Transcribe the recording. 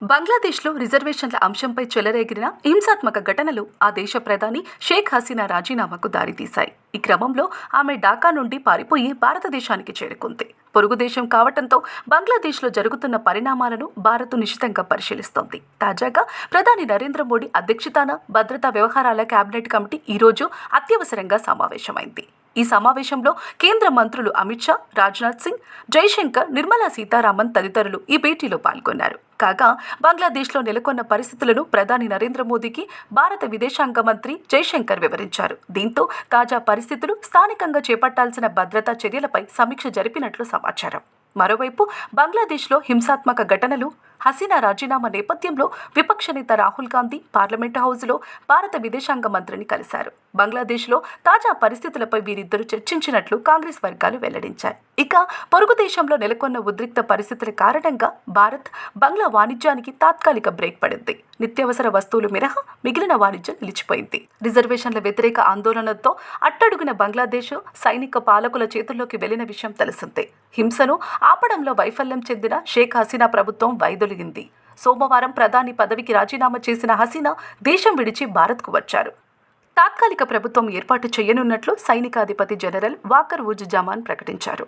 బంగ్లాదేశ్లో రిజర్వేషన్ల అంశంపై చెలరేగిన హింసాత్మక ఘటనలు ఆ దేశ ప్రధాని షేక్ హసీనా రాజీనామాకు దారితీశాయి. ఈ క్రమంలో ఆమె ఢాకా నుండి పారిపోయి భారతదేశానికి చేరుకుంది. పొరుగు దేశం కావటంతో బంగ్లాదేశ్లో జరుగుతున్న పరిణామాలను భారత్ నిశితంగా పరిశీలిస్తోంది. తాజాగా ప్రధాని నరేంద్ర మోడీ అధ్యక్షతన భద్రతా వ్యవహారాల కేబినెట్ కమిటీ ఈరోజు అత్యవసరంగా సమావేశమైంది. ఈ సమావేశంలో కేంద్ర మంత్రులు అమిత్ షా, రాజ్నాథ్ సింగ్, జైశంకర్, నిర్మలా సీతారామన్ తదితరులు ఈ భేటీలో పాల్గొన్నారు. కాగా బంగ్లాదేశ్లో నెలకొన్న పరిస్థితులను ప్రధాని నరేంద్ర మోదీకి భారత విదేశాంగ మంత్రి జైశంకర్ వివరించారు. దీంతో తాజా పరిస్థితులు, స్థానికంగా చేపట్టాల్సిన భద్రతా చర్యలపై సమీక్ష జరిపినట్లు సమాచారం. మరోవైపు బంగ్లాదేశ్లో హింసాత్మక ఘటనలు, హసీనా రాజీనామా నేపథ్యంలో విపక్ష నేత రాహుల్ గాంధీ పార్లమెంటు హౌజ్లో భారత విదేశాంగ మంత్రిని కలిశారు. బంగ్లాదేశ్లో తాజా పరిస్థితులపై వీరిద్దరూ చర్చించినట్లు కాంగ్రెస్ వర్గాలు వెల్లడించాయి. ఇక పొరుగు దేశంలో నెలకొన్న ఉద్రిక్త పరిస్థితుల కారణంగా భారత్ బంగ్లా వాణిజ్యానికి తాత్కాలిక బ్రేక్ పడింది. నిత్యావసర వస్తువులు మినహా మిగిలిన వాణిజ్యం నిలిచిపోయింది. రిజర్వేషన్ల వ్యతిరేక ఆందోళనలతో అట్టడుగున బంగ్లాదేశ్ సైనిక పాలకుల చేతుల్లోకి వెళ్లిన విషయం తెలిసిందే. హింసను ఆపడంలో వైఫల్యం చెందిన షేక్ హసీనా ప్రభుత్వం వైదొలిగింది. సోమవారం ప్రధాని పదవికి రాజీనామా చేసిన హసీనా దేశం విడిచి భారత్కు వచ్చారు. తాత్కాలిక ప్రభుత్వం ఏర్పాటు చేయనున్నట్లు సైనికాధిపతి జనరల్ వాకర్ ఉజ్ జమాన్ ప్రకటించారు.